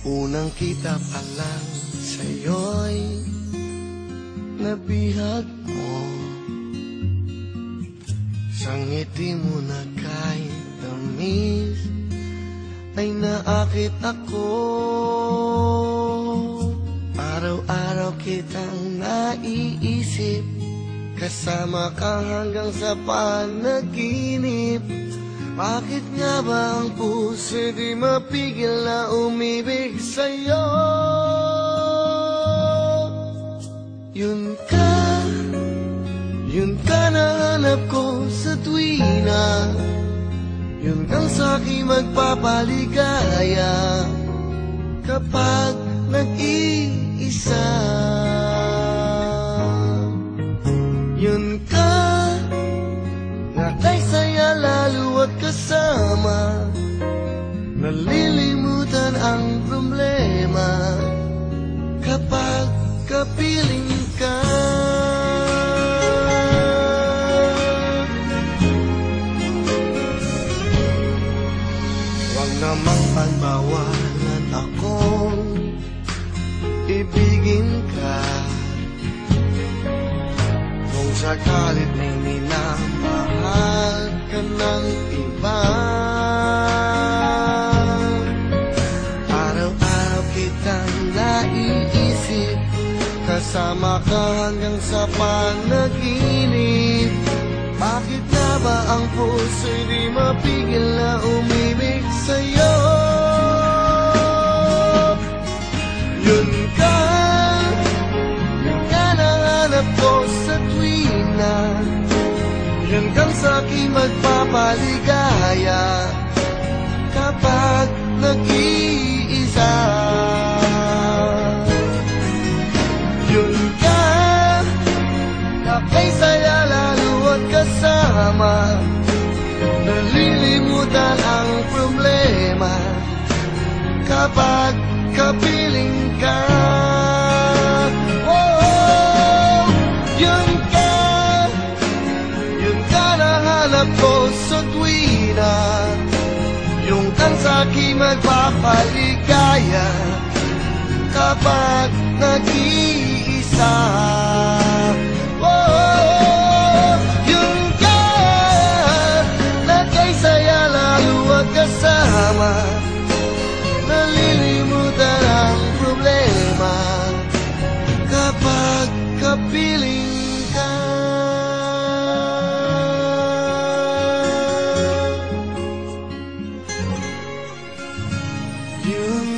Unang kita pa lang sa'yo'y nabihag mo. Sa ngiti mo na kahit tamis ay naakit ako. Araw-araw kitang naiisip, kasama ka hanggang sa panaginip. Bakit nga ba ang puso di mapigil na umibig sa'yo? Yun ka na hanap ko sa tuwina. Yun kang sa'king magpapaligaya kapag nag-iisa. Yun ka na kay saya lalo at kasama, nalilimutan ang problema kapag kapiling ka. Huwag namang pagbawalan akong ibigin ka. Kung sakalit may minamahal ka ng iba, araw-araw kitang naiisip, kasama ka hanggang sa panaginip. Bakit nga ba ang puso'y di mapigil na umibig sa'yo? Yun ka na hanap ko sa tuwina. Yun kang sa'king magpapaligaya kapag nag-iisa. Yun ka na kay saya lalo at kasama, nalilimutan ang problema kapag kapiling ka. Oh, yun ka na hanap ko sa tuwina. Yung kang sa'king magpapaligaya kapag nag-iisa. Oh, yun ka na kay saya lalo at kasama, nalilimutan ang problema kapag kapiling ka. Yun